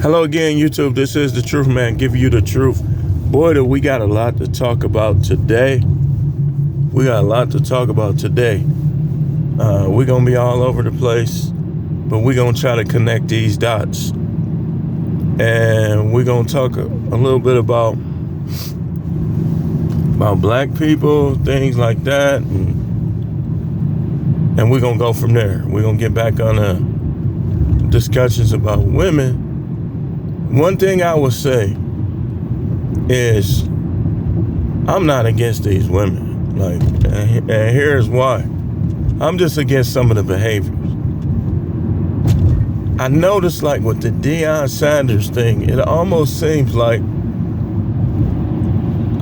Hello again, YouTube. This is The Truth Man, giving you the truth. Boy, do we got a lot to talk about today. We're going to be all over the place, but we're going to try to connect these dots. And we're going to talk a little bit about black people, things like that. And we're going to go from there. We're going to get back on the discussions about women. One thing I would say is I'm not against these women. And here's why. I'm just against some of the behaviors. I noticed with the Deion Sanders thing, it almost seems like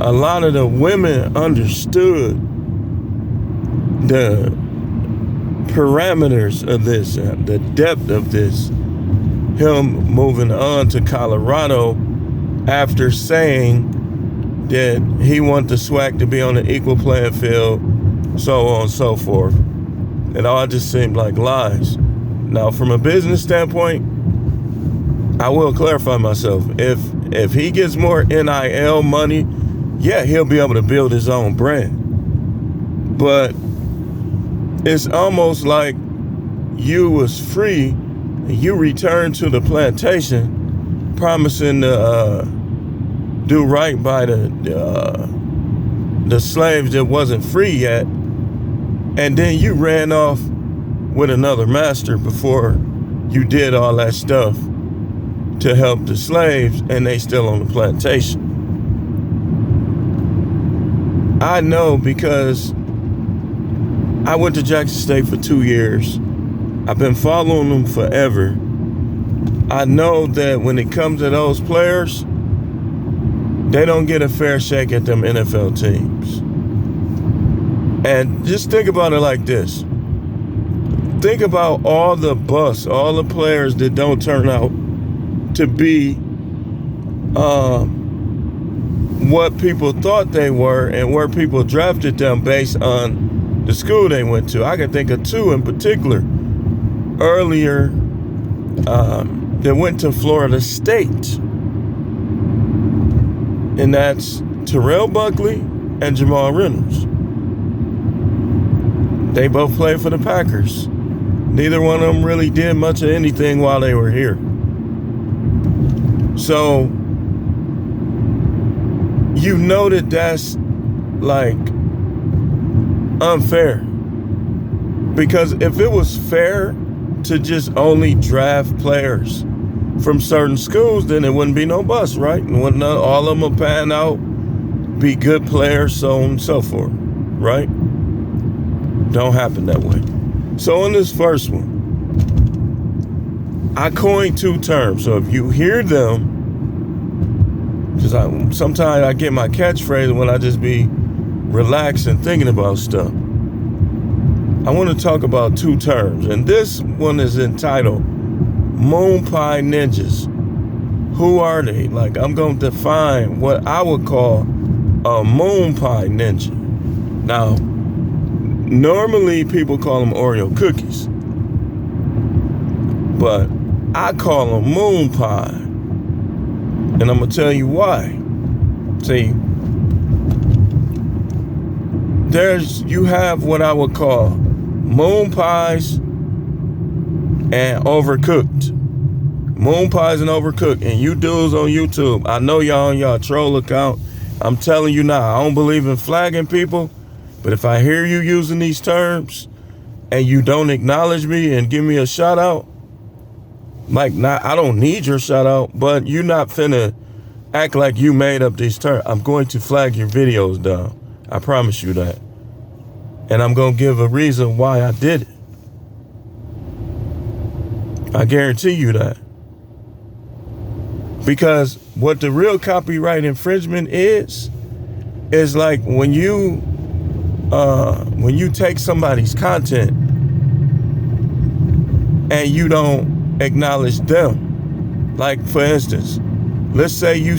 a lot of the women understood the parameters of this, the depth of this. Him moving on to Colorado after saying that he wanted the SWAC to be on an equal playing field, so on and so forth. It all just seemed like lies. Now, from a business standpoint, I will clarify myself. If he gets more NIL money, yeah, he'll be able to build his own brand. But it's almost like you was free. You return to the plantation, promising to do right by the slaves that wasn't free yet, and then you ran off with another master before you did all that stuff to help the slaves, and they still on the plantation. I know because I went to Jackson State for 2 years. I've been following them forever. I know that when it comes to those players, they don't get a fair shake at them NFL teams. And just think about it like this. Think about all the busts, all the players that don't turn out to be what people thought they were and where people drafted them based on the school they went to. I can think of two in particular. Earlier, that went to Florida State, and that's Terrell Buckley and Jamal Reynolds. They both played for the Packers. Neither one of them really did much of anything while they were here. So, you know that's unfair. Because if it was fair to just only draft players from certain schools, then it wouldn't be no bust, right? And wouldn't all of them will pan out, be good players, so on and so forth, right? Don't happen that way. So in this first one, I coined two terms. So if you hear them, because sometimes I get my catchphrase when I just be relaxed and thinking about stuff. I want to talk about two terms, and this one is entitled Moonpie Ninjas. Who are they? I'm going to define what I would call a Moonpie Ninja. Now, normally people call them Oreo cookies, but I call them Moonpie, and I'm going to tell you why. See, you have what I would call moon pies and overcooked. Moon pies and overcooked. And you dudes on YouTube, I know y'all on y'all troll account. I'm telling you now, I don't believe in flagging people. But if I hear you using these terms and you don't acknowledge me and give me a shout out, I don't need your shout out, but you're not finna act like you made up these terms. I'm going to flag your videos down. I promise you that. And I'm going to give a reason why I did it. I guarantee you that. Because what the real copyright infringement is when you take somebody's content and you don't acknowledge them. For instance, let's say you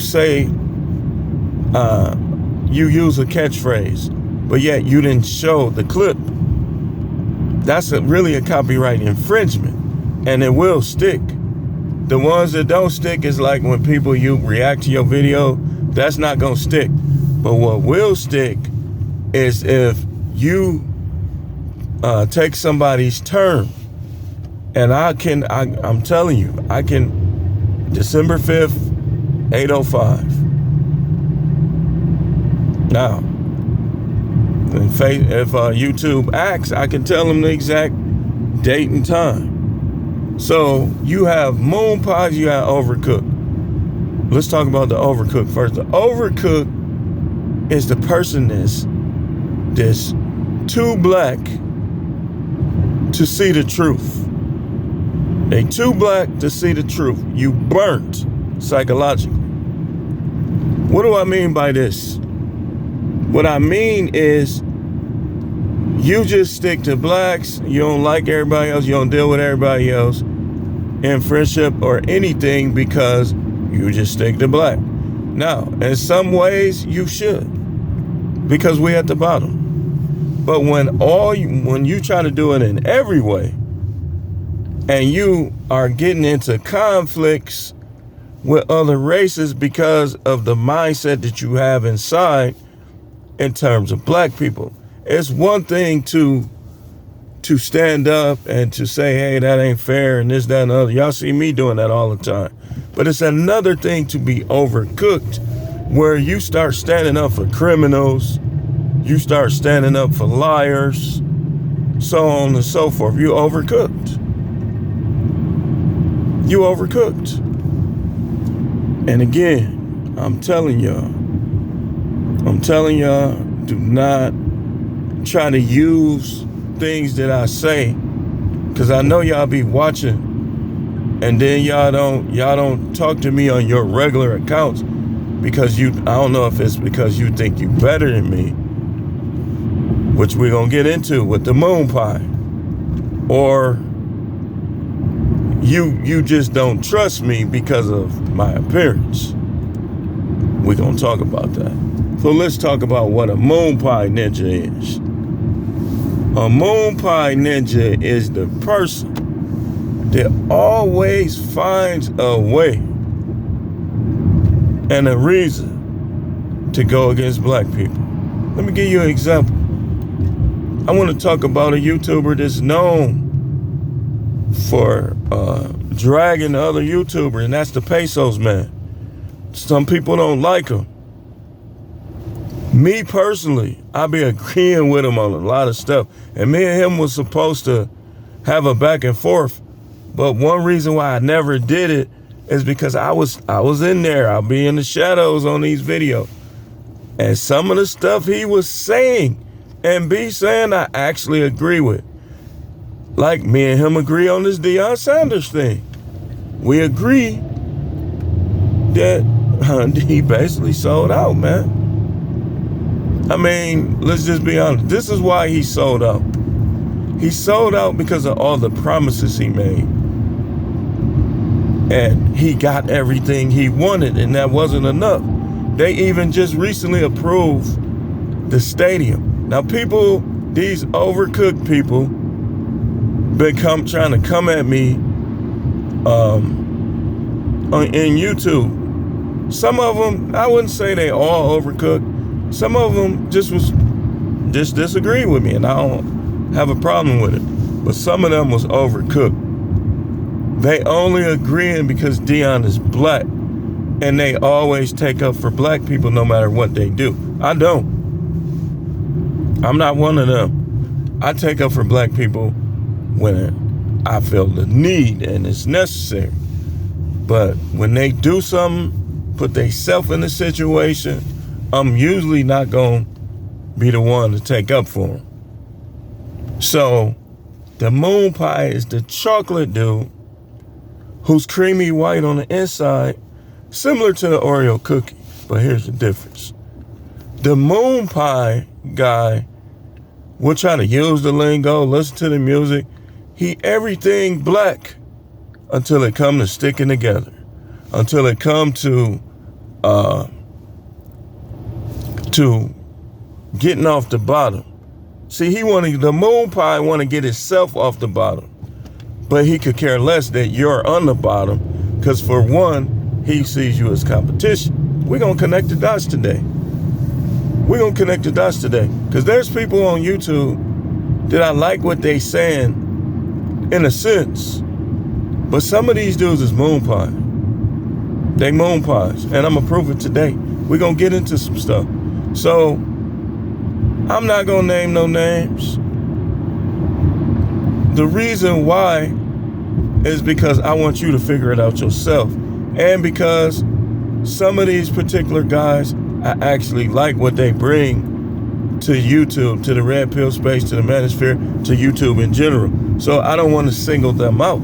use a catchphrase, but yet you didn't show the clip. That's really a copyright infringement, and it will stick. The ones that don't stick is like when people you react to your video, that's not gonna stick. But what will stick is if you take somebody's term, and I'm telling you, I can, December 5th, 8:05. Now, if YouTube asks, I can tell them the exact date and time. So you have Moonpie, you have Overcooked. Let's talk about the Overcooked first. The Overcooked is the person that's too black to see the truth. They too black to see the truth. You burnt psychologically. What do I mean by this? What I mean is you just stick to blacks. You don't like everybody else. You don't deal with everybody else in friendship or anything because you just stick to black. Now, in some ways you should, because we at the bottom. But when you try to do it in every way, and you are getting into conflicts with other races because of the mindset that you have inside in terms of black people, it's one thing to stand up and to say, hey, that ain't fair and this, that, and the other. Y'all see me doing that all the time. But it's another thing to be overcooked, where you start standing up for criminals, you start standing up for liars, so on and so forth. You overcooked. You overcooked. And again, I'm telling y'all, do not try to use things that I say, because I know y'all be watching, and then y'all don't talk to me on your regular accounts because I don't know if it's because you think you better than me, which we're gonna get into with the Moonpie, or you just don't trust me because of my appearance. We're gonna talk about that. So let's talk about what a Moonpie ninja is. A Moonpie ninja is the person that always finds a way and a reason to go against black people. Let me give you an example. I want to talk about a YouTuber that's known for dragging the other YouTuber, and that's the Pesos man. Some people don't like him. Me personally, I be agreeing with him on a lot of stuff, and me and him was supposed to have a back and forth, but one reason why I never did it is because I was in there. I'll be in the shadows on these videos, and some of the stuff he was saying and be saying I actually agree with. Like me and him agree on this Deion Sanders thing. We agree that he basically sold out, man. I mean, let's just be honest. This is why he sold out. He sold out because of all the promises he made. And he got everything he wanted, and that wasn't enough. They even just recently approved the stadium. Now people, these overcooked people, been trying to come at me in YouTube. Some of them, I wouldn't say they all overcooked. Some of them just disagree with me, and I don't have a problem with it. But some of them was overcooked. They only agreeing because Deion is black, and they always take up for black people no matter what they do. I don't. I'm not one of them. I take up for black people when I feel the need and it's necessary. But when they do something, put themselves in a situation, I'm usually not going to be the one to take up for them. So the Moonpie is the chocolate dude who's creamy white on the inside, similar to the Oreo cookie. But here's the difference. The Moonpie guy will try to use the lingo, listen to the music. He everything black until it come to sticking together. Until it come to getting off the bottom. See, the Moonpie want to get himself off the bottom, but he could care less that you're on the bottom Because for one, he sees you as competition. We're going to connect the dots today. Because there's people on YouTube that I like what they saying in a sense. But some of these dudes is Moonpie. They Moonpies. And I'm going to prove it today. We're going to get into some stuff. So, I'm not going to name no names. The reason why is because I want you to figure it out yourself. And because some of these particular guys, I actually like what they bring to YouTube, to the red pill space, to the manosphere, to YouTube in general. So I don't want to single them out.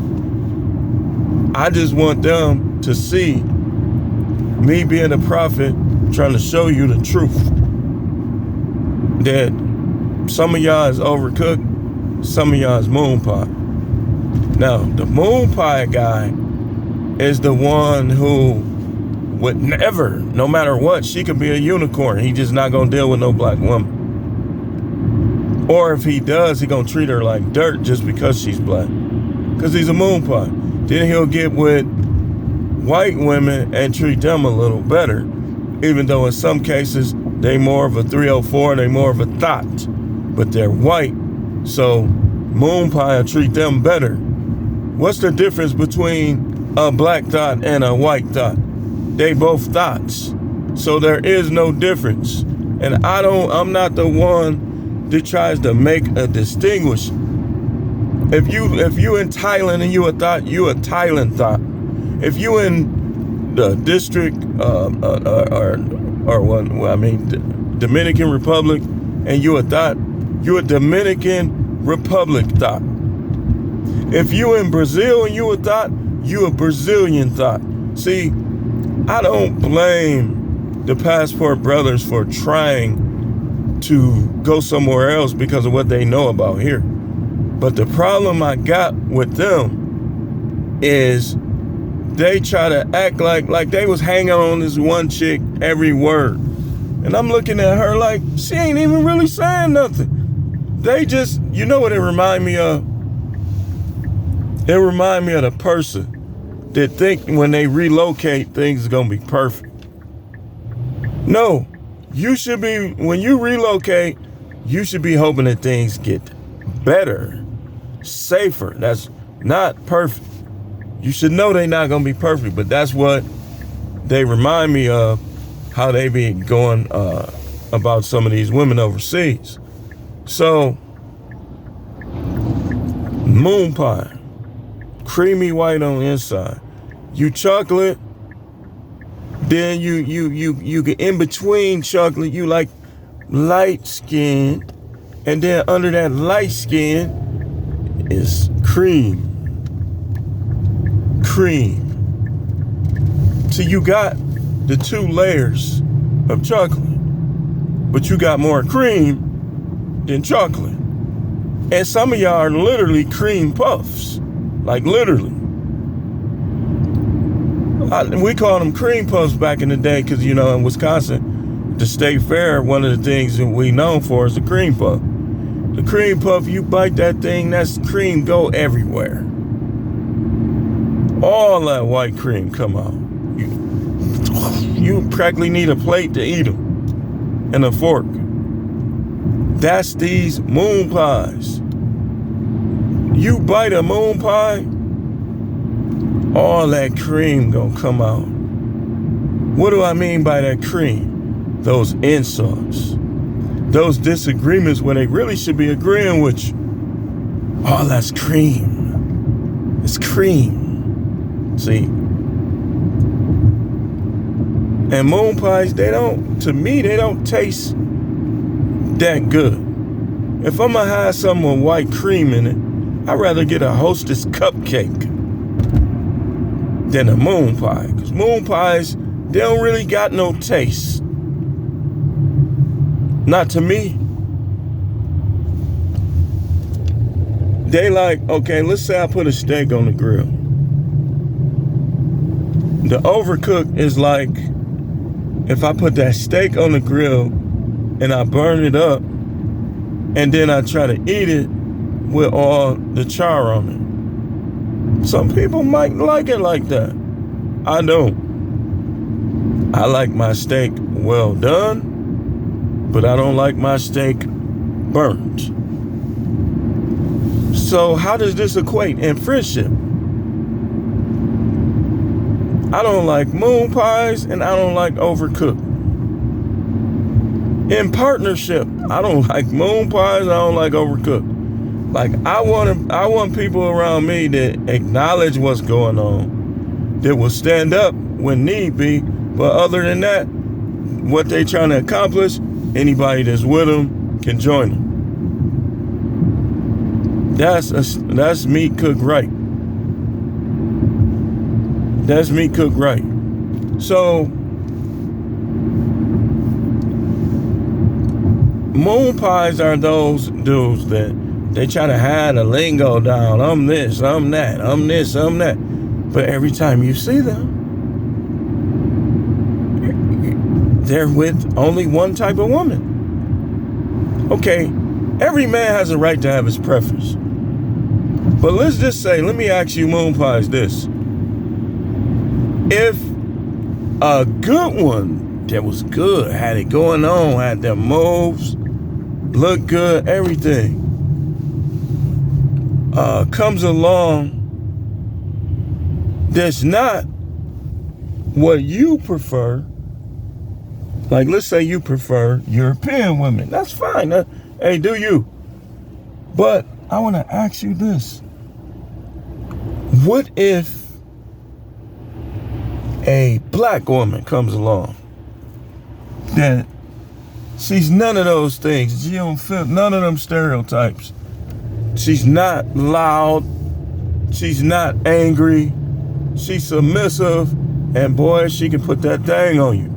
I just want them to see me being a prophet, trying to show you the truth. That some of y'all is overcooked, some of y'all is Moonpie. Now, the Moonpie guy is the one who would never, no matter what, she could be a unicorn. He just not gonna deal with no black woman. Or if he does, he gonna treat her like dirt just because she's black. Because he's a Moonpie. Then he'll get with white women and treat them a little better. Even though in some cases, they more of a 304, they more of a thought. But they're white. So Moonpie will treat them better. What's the difference between a black thought and a white thought? They both thoughts. So there is no difference. And I'm not the one that tries to make a distinguish. If you in Thailand and you a thought, you a Thailand thought. If you in the district Dominican Republic and you a thought, you a Dominican Republic thought. If you in Brazil and you a thought, you a Brazilian thought. See, I don't blame the Passport Brothers for trying to go somewhere else because of what they know about here. But the problem I got with them is they try to act like they was hanging on this one chick every word. And I'm looking at her like, she ain't even really saying nothing. They just, you know what it remind me of? It remind me of the person that think when they relocate, things are gonna be perfect. No, you should be, when you relocate, you should be hoping that things get better, safer. That's not perfect. You should know they're not gonna be perfect, but that's what they remind me of, how they be going about some of these women overseas. So, Moonpie, creamy white on the inside. You chocolate, then you get in between chocolate, you like light skin, and then under that light skin is cream. So you got the two layers of chocolate, but you got more cream than chocolate. And some of y'all are literally cream puffs, like literally. We called them cream puffs back in the day because, you know, in Wisconsin, the state fair, one of the things that we known for is the cream puff. The cream puff, you bite that thing, that's cream go everywhere. All that white cream come out. You practically need a plate to eat them and a fork. That's these moon pies. You bite a moon pie, all that cream gonna come out. What do I mean by that cream? Those insults, those disagreements where they really should be agreeing with you. All that's cream. It's cream. See? And moon pies, they don't taste that good. If I'm gonna have something with white cream in it, I'd rather get a Hostess cupcake than a moon pie. Because moon pies, they don't really got no taste. Not to me. They like, okay, let's say I put a steak on the grill. The overcooked is like, if I put that steak on the grill and I burn it up and then I try to eat it with all the char on it. Some people might like it like that. I don't. I like my steak well done, but I don't like my steak burnt. So how does this equate in friendship? I don't like moon pies and I don't like overcooked. In partnership, I don't like moon pies, I don't like overcooked. Like I want people around me that acknowledge what's going on, that will stand up when need be. But other than that, what they trying to accomplish, anybody that's with them can join them. That's meat cooked right. That's meat cooked right. So moon pies are those dudes that they try to hide a lingo down. I'm this, I'm that, I'm this, I'm that. But every time you see them, they're with only one type of woman. Okay, every man has a right to have his preference. But let's just say, let me ask you moon pies this. If a good one that was good, had it going on, had their moves, looked good, everything, comes along that's not what you prefer, like let's say you prefer European women, that's fine. Hey, do you? But I want to ask you this. What if a black woman comes along that she's none of those things, she don't fit none of them stereotypes, she's not loud, she's not angry, she's submissive, and boy, she can put that thing on you?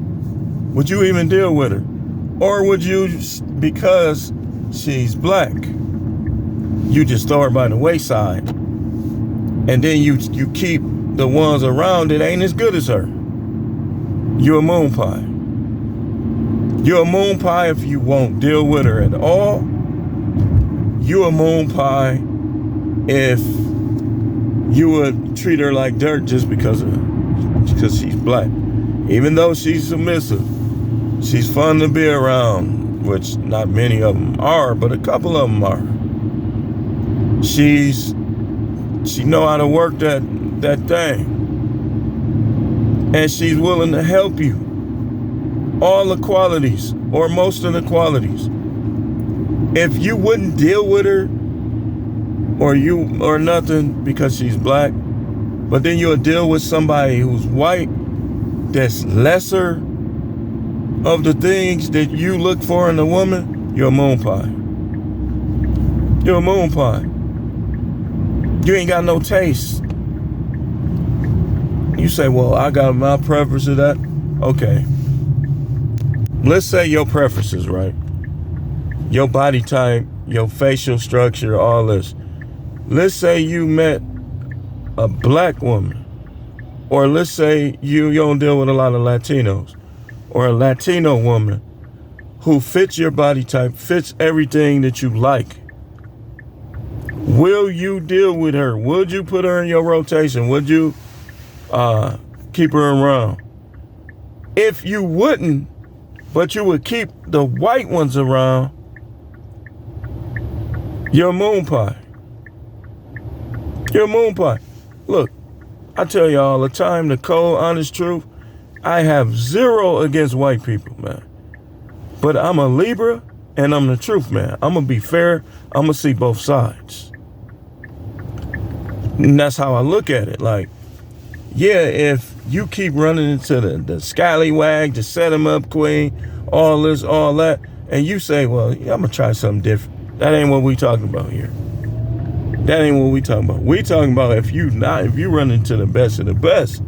Would you even deal with her? Or would you, because she's black, you just throw her by the wayside, and then you keep the ones around that ain't as good as her? You're a moon pie. You're a moon pie if you won't deal with her at all. You're a moon pie if you would treat her like dirt just because she's black. Even though she's submissive, she's fun to be around, which not many of them are, but a couple of them are. She know how to work that thing, and she's willing to help you. All the qualities, or most of the qualities. If you wouldn't deal with her, or nothing because she's black, but then you'll deal with somebody who's white, that's lesser of the things that you look for in a woman, you're a moon pie. You're a moon pie. You ain't got no taste. You say, well, I got my preference of that. Okay. Let's say your preferences, right? Your body type, your facial structure, all this. Let's say you met a black woman. Or let's say you don't deal with a lot of Latinos. Or a Latino woman who fits your body type, fits everything that you like. Will you deal with her? Would you put her in your rotation? Would you keep her around? If you wouldn't, but you would keep the white ones around, you're a moon pie. You're a moon pie. Look, I tell you all the time, the cold, honest truth, I have zero against white people, man. But I'm a Libra, and I'm the truth, man. I'm going to be fair. I'm going to see both sides. And that's how I look at it. Like, yeah, if you keep running into the scallywag, the set 'em up queen, all this, all that, and you say, well, yeah, I'm going to try something different. That ain't what we talking about here. That ain't what we talking about. We talking about if you run into the best of the best,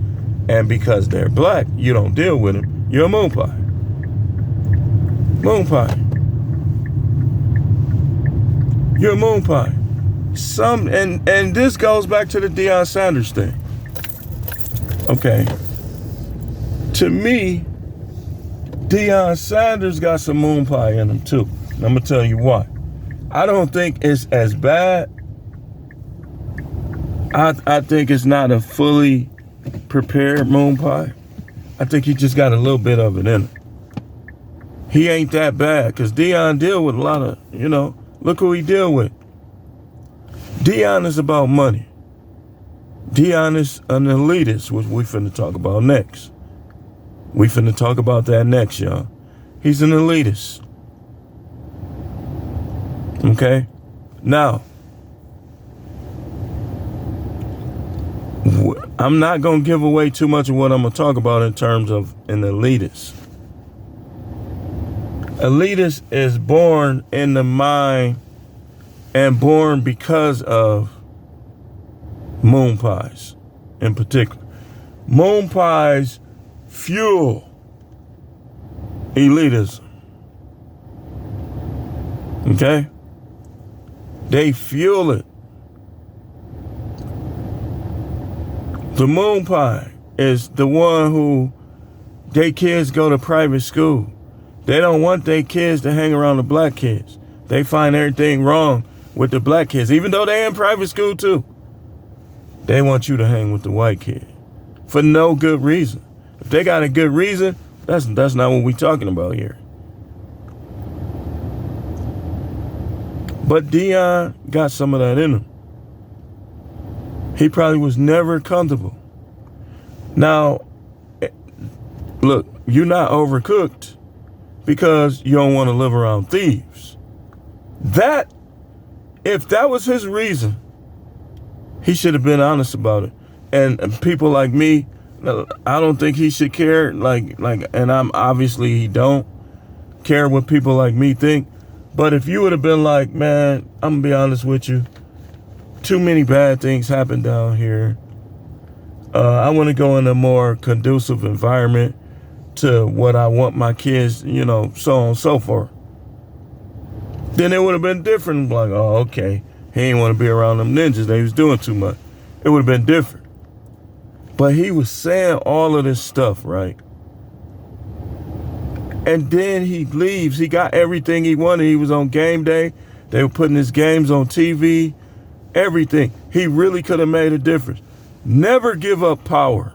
and because they're black, you don't deal with them, you're a moon pie. Moon pie. You're a moon pie. And this goes back to the Deion Sanders thing. Okay. To me, Deion Sanders got some moon pie in him too. And I'm gonna tell you why. I don't think it's as bad. I think it's not a fully prepared Moonpie. I think he just got a little bit of it in him. He ain't that bad, because Dion deal with a lot of, look who he deal with. Dion is about money. Dion is an elitist, which we finna talk about next. We finna talk about that next, y'all. He's an elitist. Okay? Now, I'm not going to give away too much of what I'm going to talk about in terms of an elitist. Elitist is born in the mind and born because of moon pies in particular. Moon pies fuel elitism. Okay? They fuel it. The moon pie is the one who their kids go to private school. They don't want their kids to hang around the black kids. They find everything wrong with the black kids, even though they're in private school too. They want you to hang with the white kid for no good reason. If they got a good reason, that's not what we're talking about here. But Dion got some of that in him. He probably was never comfortable. Now, look, you're not overcooked because you don't want to live around thieves. If that was his reason, he should have been honest about it. And people like me, I don't think he should care. And I'm obviously he don't care what people like me think. But if you would have been like, man, I'm gonna be honest with you, too many bad things happen down here. I want to go in a more conducive environment to what I want my kids, so on and so forth. Then it would have been different. Like, oh, okay, he ain't want to be around them ninjas. They was doing too much. It would have been different. But he was saying all of this stuff, right? And then he leaves. He got everything he wanted. He was on game day. They were putting his games on TV. Everything. He really could have made a difference. Never give up power.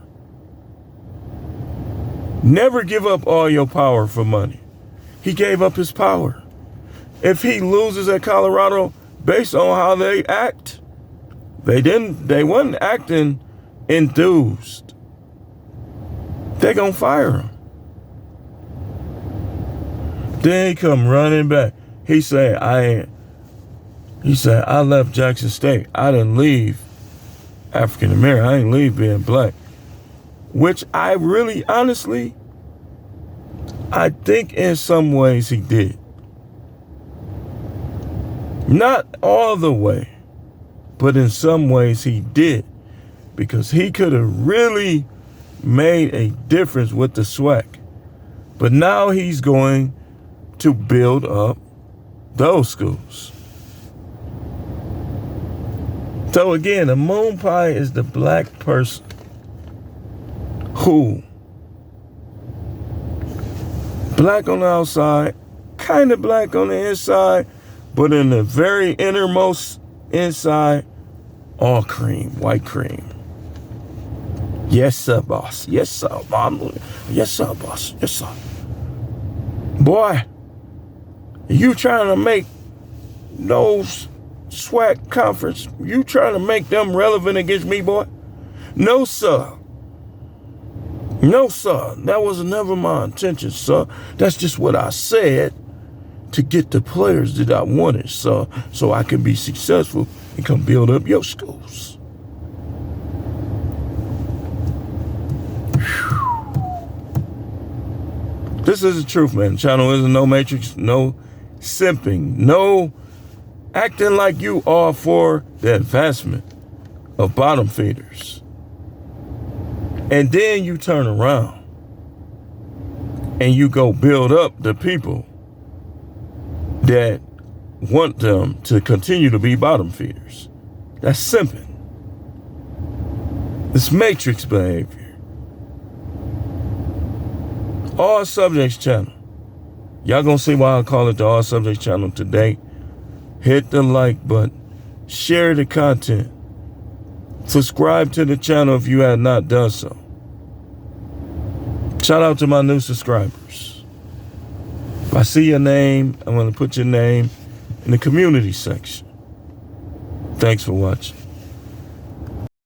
Never give up all your power for money. He gave up his power. If he loses at Colorado based on how they act, they wasn't acting enthused. They gonna fire him. Then he come running back. He said, I left Jackson State. I didn't leave African American. I didn't leave being black. Which I really, honestly, I think in some ways he did. Not all the way, but in some ways he did. Because he could have really made a difference with the SWAC. But now he's going to build up those schools. So again, a moon pie is the black person who, black on the outside, kind of black on the inside, but in the very innermost inside, all cream, white cream. Yes, sir, boss. Yes, sir, mom. Yes, sir, boss. Yes, sir. Boy, you trying to make those SWAC conference, you trying to make them relevant against me, boy? No, sir. No, sir. That was never my intention, sir. That's just what I said to get the players that I wanted, sir, so I can be successful and come build up your schools. This is the truth, man. The channel isn't no matrix, no simping, no acting like you are for the advancement of bottom feeders. And then you turn around and you go build up the people that want them to continue to be bottom feeders. That's simping. It's matrix behavior. All Subjects channel. Y'all gonna see why I call it the All Subjects channel today. Hit the like button. Share the content. Subscribe to the channel if you have not done so. Shout out to my new subscribers. If I see your name, I'm going to put your name in the community section. Thanks for watching.